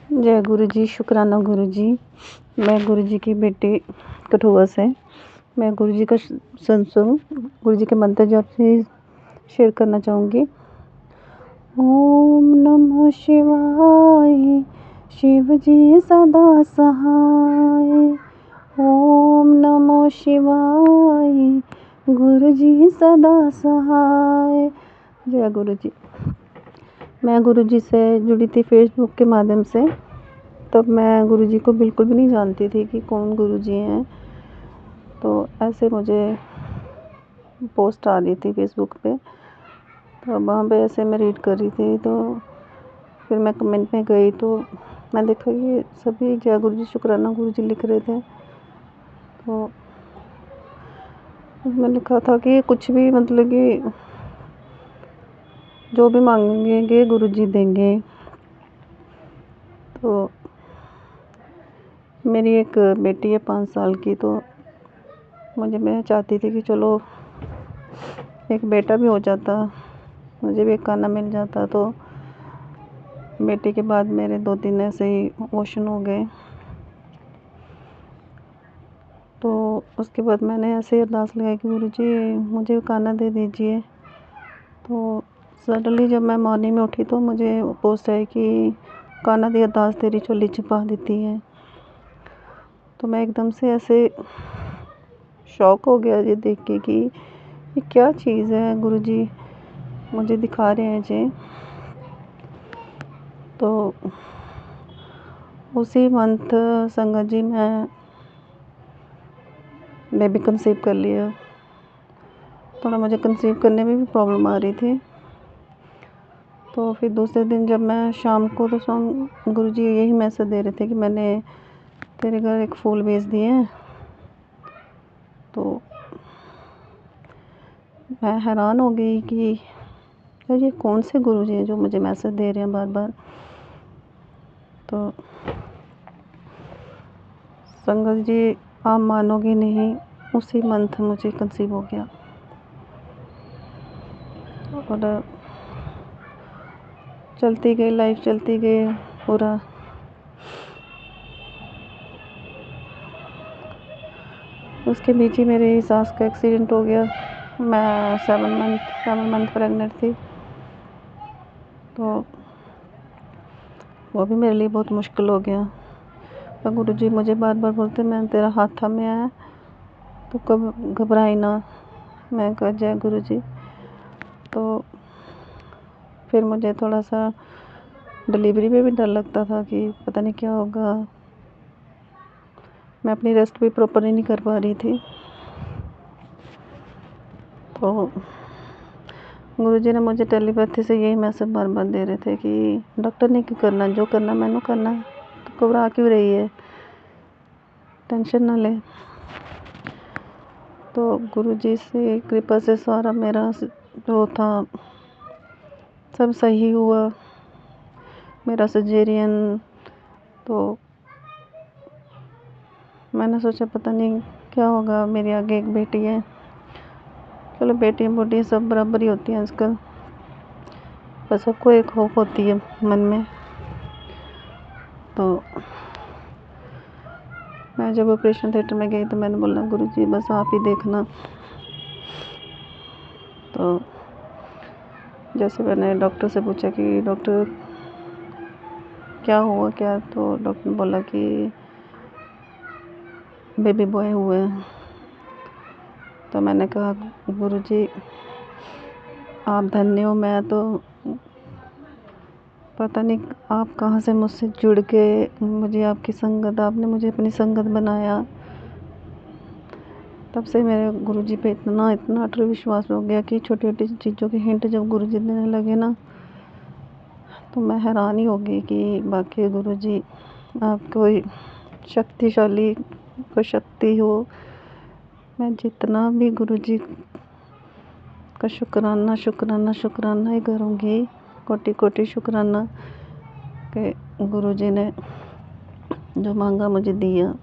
जय गुरु जी, शुक्राना गुरु जी। मैं गुरु जी की बेटी कठुआ से। मैं गुरु जी का सत्संग, गुरु जी के मंत्र जो आपसे शेयर करना चाहूँगी। ओम नमः शिवाय, शिव जी सदा सहाय। ओम नमः शिवाय, गुरु जी सदा सहाय। जय गुरु जी। मैं गुरु जी से जुड़ी थी फेसबुक के माध्यम से। तब मैं गुरु जी को बिल्कुल भी नहीं जानती थी कि कौन गुरु जी हैं। तो ऐसे मुझे पोस्ट आ रही थी फेसबुक पे, तो वहाँ पे ऐसे मैं रीड कर रही थी। तो फिर मैं कमेंट में गई तो मैं देखा कि सभी जय गुरु जी, शुक्राना गुरु जी लिख रहे थे। तो उसमें लिखा था कि कुछ भी मतलब कि जो भी मांगेंगे गुरु जी देंगे। तो मेरी एक बेटी है 5 साल की, तो मैं चाहती थी कि चलो एक बेटा भी हो जाता, मुझे भी एक खाना मिल जाता। तो बेटी के बाद मेरे 2-3 ऐसे ही मोशन हो गए। तो उसके बाद मैंने ऐसे अरदास लगाई कि गुरु जी मुझे खाना दे दीजिए। तो सडनली जब मैं मॉर्निंग में उठी तो मुझे पोस्ट आई कि काना दी अरदास तेरी झोली छुपा देती है। तो मैं एकदम से ऐसे शॉक हो गया ये देख के कि ये क्या चीज़ है गुरु जी मुझे दिखा रहे हैं जी। तो उसी मंथ संगत जी मैं बेबी कंसीव कर लिया। थोड़ा मुझे कंसीव करने में भी प्रॉब्लम आ रही थी। तो फिर दूसरे दिन जब मैं शाम को, तो गुरु जी यही मैसेज दे रहे थे कि मैंने तेरे घर एक फूल भेज दिए हैं। तो मैं हैरान हो गई कि यार ये कौन से गुरु जी हैं जो मुझे मैसेज दे रहे हैं बार बार। तो संगत जी आप मानोगे नहीं, उसी मंथ मुझे कंसीव हो गया। और चलती गई लाइफ, चलती गई पूरा। उसके बीच ही मेरी सास का एक्सीडेंट हो गया। मैं 7 मंथ प्रेग्नेंट थी। तो वो भी मेरे लिए बहुत मुश्किल हो गया। पर गुरु जी मुझे बार बार बोलते मैं तेरा हाथ थामे आया, तो कब घबराई ना। मैं कहा जय गुरु जी। तो फिर मुझे थोड़ा सा डिलीवरी में भी डर लगता था कि पता नहीं क्या होगा। मैं अपनी रेस्ट भी प्रॉपरली नहीं कर पा रही थी। तो गुरु जी ने मुझे टेलीपैथी से यही मैसेज बार बार दे रहे थे कि डॉक्टर ने क्यों करना, जो करना मैंने करना, तो घबरा क्यों रही है, टेंशन ना ले। तो गुरु जी से कृपा से सारा मेरा जो था सब सही हुआ। मेरा सजेरियन, तो मैंने सोचा पता नहीं क्या होगा, मेरी आगे एक बेटी है। चलो बेटियाँ बोटियाँ सब बराबर ही होती हैं आजकल, बस सबको एक होप होती है मन में। तो मैं जब ऑपरेशन थिएटर में गई तो मैंने बोला गुरु जी बस आप ही देखना। तो जैसे मैंने डॉक्टर से पूछा कि डॉक्टर क्या हुआ क्या, तो डॉक्टर ने बोला कि बेबी बॉय हुए हैं। तो मैंने कहा गुरु जी आप धन्य हो, मैं तो पता नहीं आप कहाँ से मुझसे जुड़ के मुझे आपकी संगत, आपने मुझे अपनी संगत बनाया। तब से मेरे गुरु जी पे इतना अटल विश्वास हो गया कि छोटी छोटी चीज़ों के हिंट जब गुरु जी देने लगे ना, तो मैं हैरान ही हो गई कि बाकी गुरु जी आप कोई शक्तिशाली, कोई शक्ति हो। मैं जितना भी गुरु जी का शुक्राना शुक्राना शुक्राना ही करूँगी, कोटि कोटि शुक्राना कि गुरु जी ने जो मांगा मुझे दिया।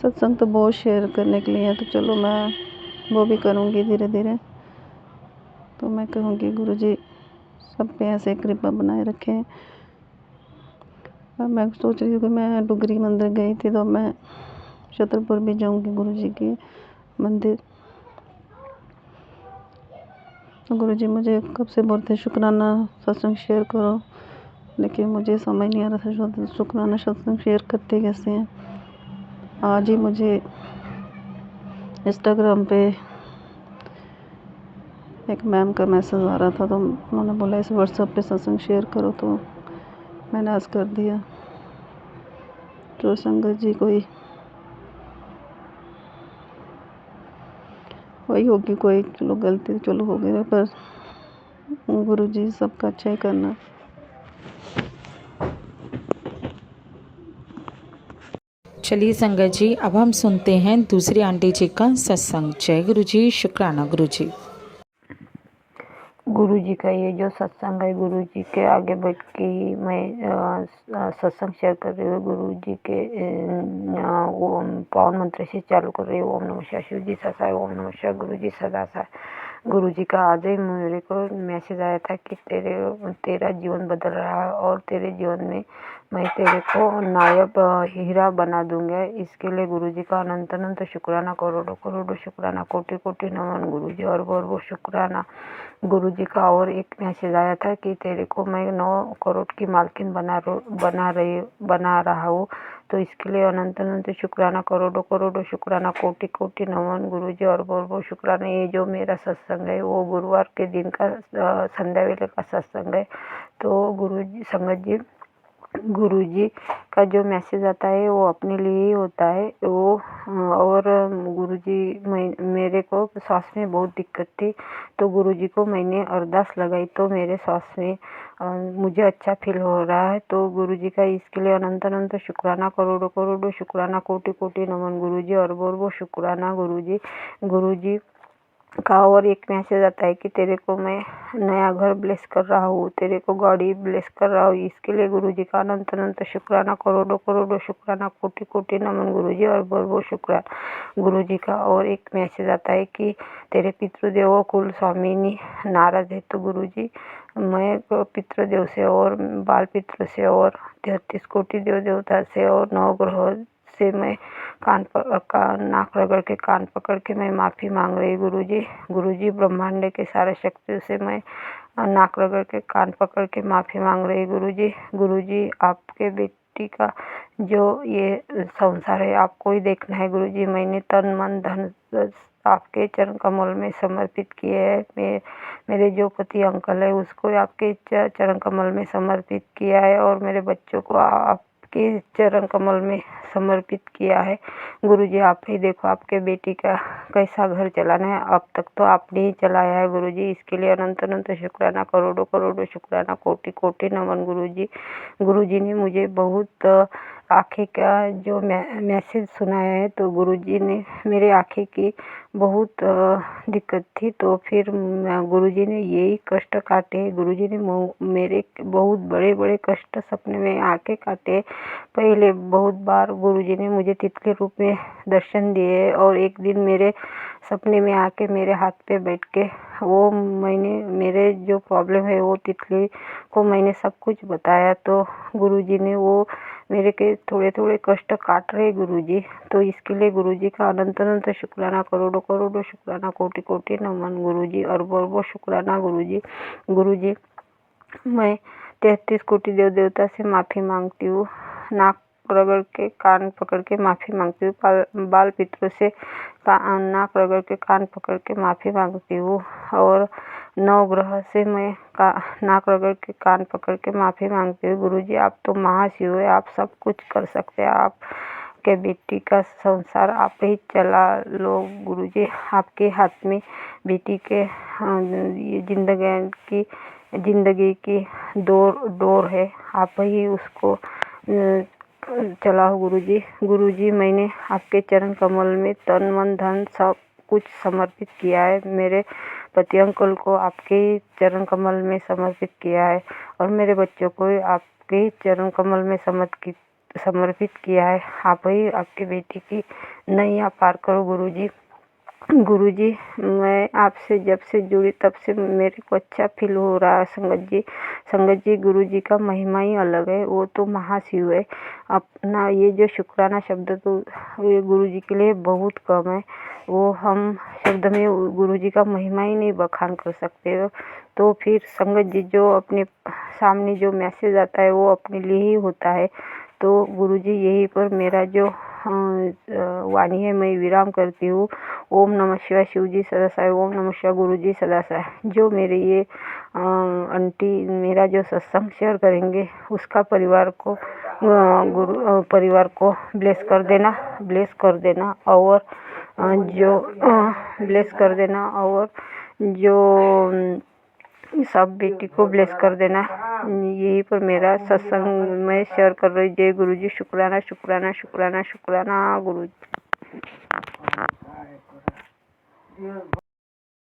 सत्संग तो बहुत शेयर करने के लिए है, तो चलो मैं वो भी करूँगी धीरे धीरे। तो मैं कहूँगी गुरु जी सब पे ऐसे कृपा बनाए रखें। अब मैं सोच रही हूँ कि मैं डुगरी मंदिर गई थी, तो मैं छतरपुर भी जाऊँगी गुरु जी के मंदिर। तो गुरु जी मुझे कब से बोलते शुक्राना सत्संग शेयर करो, लेकिन मुझे समझ नहीं आ रहा था शुक्राना सत्संग शेयर करते कैसे हैं। आज ही मुझे इंस्टाग्राम पे एक मैम का मैसेज आ रहा था, तो उन्होंने बोला इस व्हाट्सएप पे सत्संग शेयर करो, तो मैंने आज कर दिया। तो संगत जी कोई वही होगी, कोई चलो गलती चलो हो गई, पर गुरु जी सबका अच्छा ही करना। चलिए संगत जी, अब हम सुनते हैं दूसरी आंटी जी का सत्संग। जय गुरु जी, शुक्राना गुरु जी। गुरु जी का ये जो सत्संग है, गुरु जी के आगे बैठ के ही मैं सत्संग शेयर कर रही हूँ। गुरु जी के ओम पावन मंत्र से चालू कर रही हूँ। ओम नमः शिवाय, शिव जी सदा, ओम नमः शिवाय, गुरु जी सदा सा। गुरु जी का आज ही मेरे को मैसेज आया था कि तेरा जीवन बदल रहा है और तेरे जीवन में मैं तेरे को नायब हीरा बना दूंगा। इसके लिए गुरु जी का अनंत अनंत शुक्राना, करोड़ों करोड़ों शुक्राना, कोटि कोटि नमन गुरु जी, और वो शुक्राना गुरु जी का। और एक मैसेज आया था कि तेरे को मैं 9 करोड़ की मालकिन बना रहा हूँ। तो इसके लिए अनंत अनंत शुक्राना, करोड़ों करोड़ों शुक्राना, कोटि कोटि नमन गुरु जी, और वो शुक्राना। ये जो मेरा सत्संग है वो गुरुवार के दिन का संध्या वेले का सत्संग है। तो गुरु जी संगत जी, गुरु जी का जो मैसेज आता है वो अपने लिए ही होता है वो। और गुरु जी मेरे को सांस में बहुत दिक्कत थी, तो गुरु जी को मैंने अरदास लगाई, तो मेरे सांस में मुझे अच्छा फील हो रहा है। तो गुरु जी का इसके लिए अनंत अनंत शुक्राना, करोड़ों करोड़ों शुक्राना, कोटि कोटि नमन गुरु जी, और वो शुक्राना गुरु जी का। और एक मैसेज आता है कि तेरे को मैं नया घर ब्लेस कर रहा हूँ, तेरे को गाड़ी ब्लेस कर रहा हूँ। इसके लिए गुरु जी का अनंत अनंत शुक्राना, करोड़ों करोड़ों शुक्राना, कोटि कोटि नमन गुरु जी, और वो शुक्राना गुरु जी का। और एक मैसेज आता है कि तेरे पितृदेव कुल स्वामिनी नाराज है, तो गुरु जी मैं पितृदेव से और बाल पितृ से और 33 कोटि देव देवता से और 9 ग्रह से मैं नाक रगड़ के कान पकड़ के मैं माफ़ी मांग रही गुरु जी ब्रह्मांड के सारे शक्तियों से मैं नाक रगड़ के कान पकड़ के माफ़ी मांग रही गुरु जी आपके बेटी का जो ये संसार है आपको ही देखना है गुरु जी। मैंने तन मन धन आपके चरण कमल में समर्पित किए है। मेरे जो पति अंकल है उसको आपके चरण कमल में समर्पित किया है, और मेरे बच्चों को आपके चरण कमल में समर्पित किया है। गुरु जी आप ही देखो आपके बेटी का कैसा घर चलाना है, अब तक तो आपने ही चलाया है गुरु जी। इसके लिए अनंत अनंत शुक्राना, करोड़ों करोड़ों शुक्राना, कोटि कोटि नमन गुरु जी ने मुझे बहुत आँखें का जो मैसेज सुनाया है, तो गुरु जी ने मेरे आँखें की बहुत दिक्कत थी, तो फिर गुरु जी ने यही कष्ट काटे। गुरु जी ने मेरे बहुत बड़े बड़े कष्ट सपने में आके काटे। पहले बहुत बार गुरु जी ने मुझे तितली रूप में दर्शन दिए, और एक दिन मेरे सपने में आके मेरे हाथ पे बैठ के वो मैंने मेरे जो प्रॉब्लम है वो तितली को मैंने सब कुछ बताया, तो गुरु जी ने वो मेरे के थोड़े थोड़े कष्ट काट रहे गुरु जी। तो इसके लिए गुरु जी का अनंत अनंत शुक्राना, करोड़ों करोड़ों शुक्राना, कोटि कोटि नमन गुरु जी, और वो शुक्राना गुरु जी मैं 33 कोटि देव देवता से माफ़ी मांगती हूँ। नाक रगड़ के कान पकड़ के माफ़ी मांगती हूँ। बाल पितरों से नाक रगड़ के कान पकड़ के माफ़ी मांगती हूँ, और 9 ग्रह से मैं नाक रगड़ के कान पकड़ के माफ़ी मांगती हूँ। गुरु जी आप तो महाशिव है, आप सब कुछ कर सकते हैं। आप के बेटी का संसार आप ही चला लो गुरु जी। आपके हाथ में बेटी के ये जिंदगी की डोर है, आप ही उसको चलाओ गुरु जी मैंने आपके चरण कमल में तन मन धन सब कुछ समर्पित किया है। मेरे पति अंकल को आपके चरण कमल में समर्पित किया है, और मेरे बच्चों को आपके चरण कमल में समर्पित किया है। आप ही आपकी बेटी की नैया पार करो गुरु जी। गुरुजी, मैं आपसे जब से जुड़ी तब से मेरे को अच्छा फील हो रहा है संगत जी गुरुजी का महिमा ही अलग है। वो तो महाशिव है। अपना ये जो शुक्राना शब्द तो ये गुरुजी के लिए बहुत कम है। वो हम शब्द में गुरुजी का महिमा ही नहीं बखान कर सकते हो। तो फिर संगत जी जो अपने सामने जो मैसेज आता है वो अपने लिए ही होता है। तो गुरुजी यहीं पर मेरा जो वाणी है मैं विराम करती हूँ। ओम नमः शिवाय शिवजी सदा सहाय। ओम नमः शिवाय गुरुजी सदा सहाय। जो मेरे ये आंटी मेरा जो सत्संग शेयर करेंगे उसका परिवार को परिवार को ब्लेस कर देना और जो ब्लेस कर देना और जो सब बेटी को ब्लेस कर देना। यही पर मेरा सत्संग मैं शेयर कर रही। जय गुरुजी। शुक्राना शुक्राना शुक्राना शुक्राना गुरुजी।